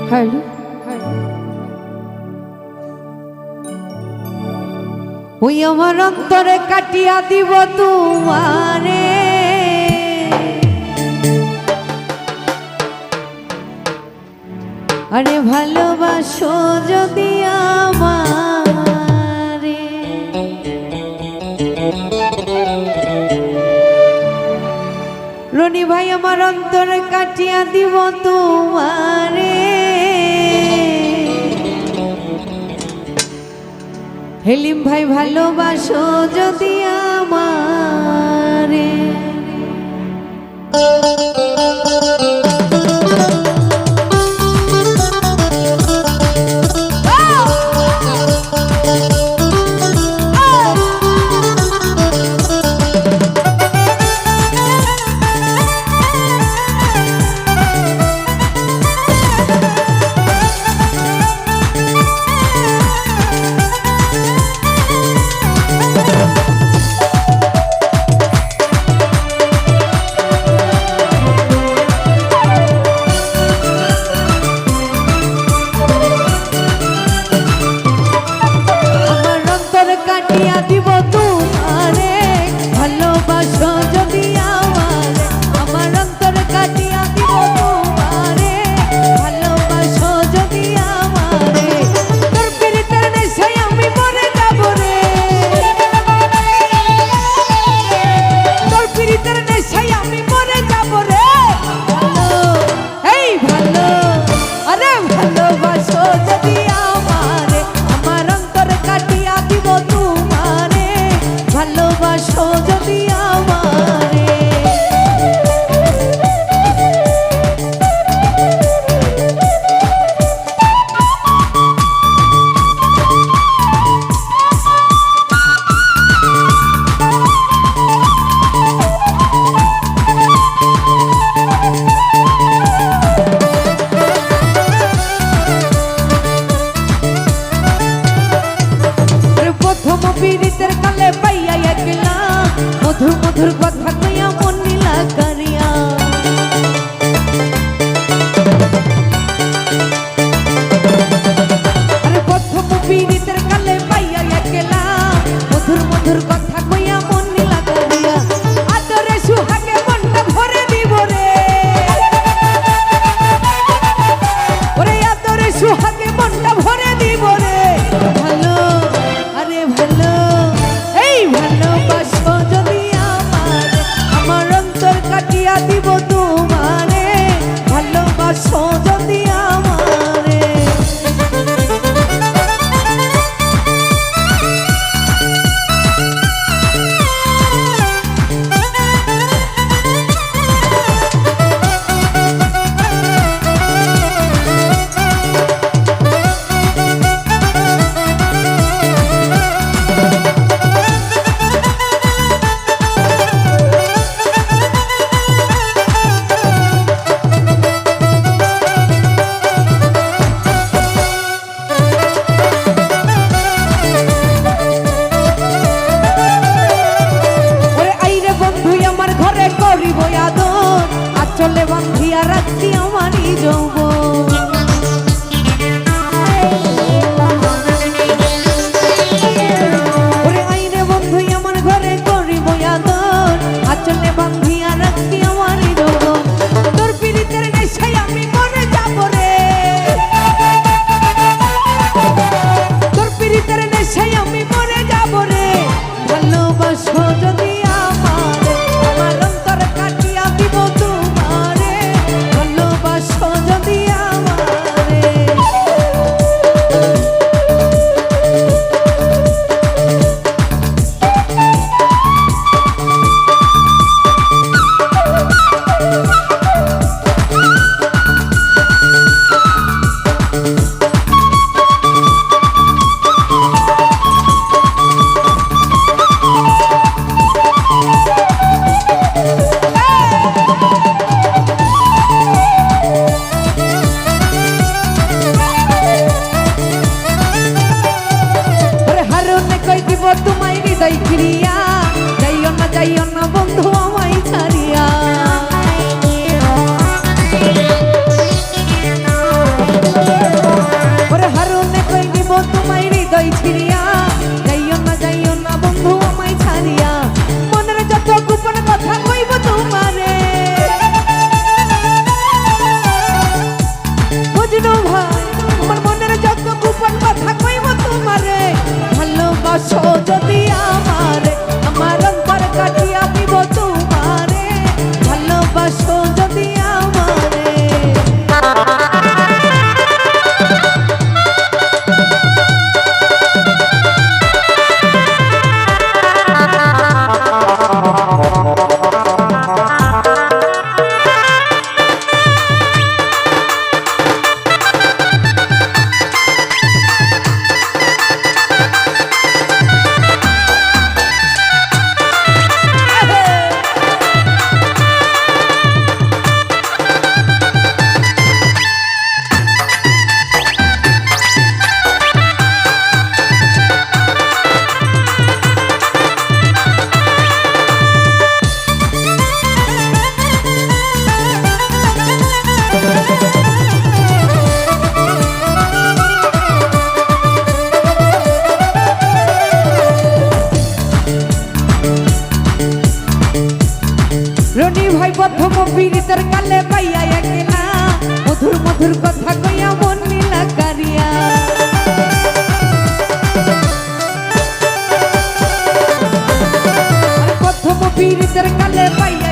Hello, ওই আমার অন্তরে কাটিয়া দিব তোমারে, আরে ভালোবাসো যদি আমারে। রনি ভাই আমার অন্তরে কাটিয়া দিব তোমারে, হেলিম ভাই ভালোবাসো যদি আমারে। পীড়িতের কালে পাইয়া একলা মধুর মধুর কথা কইয়া মন নীলা করিয়া, আরে প্রথম পীড়িতের কালে পাইয়া একলা মধুর মধুর কথা কইয়া মন নীলা করিয়া, আদরে সুহাগে মনটা ভরে দিব রে, ওরে আদরে সুহাগে মনটা ভরে দিব রে। ভালো আরে ভালো, এই ভালোবাসো যদি আমারে, হৃদয় ঘিরিয়া, যাইও না বন্ধু আমায় ছাড়িয়া। ওরে হারুনে কই দিব তোমায় হৃদয় ছিড়িয়া, যাইও না বন্ধু আমায় ছাড়িয়া। মনের যত গোপন কথা কইব তোমারে, বুঝলো ভাই আমার মনের যত গোপন কথা কইব তোমারে। ভালোবাসো যদি আমারে, আমার অন্তর কাটিয়া দিব তোমারে। ভালোবাসো যদি আমারে। রনি ভাই প্রথম পীড়িতের কালে পাইয়া একলা, মধুর মধুর কথা কইয়া মন নীলা কারিয়া। প্রথম পীড়িতের কালে পাইয়া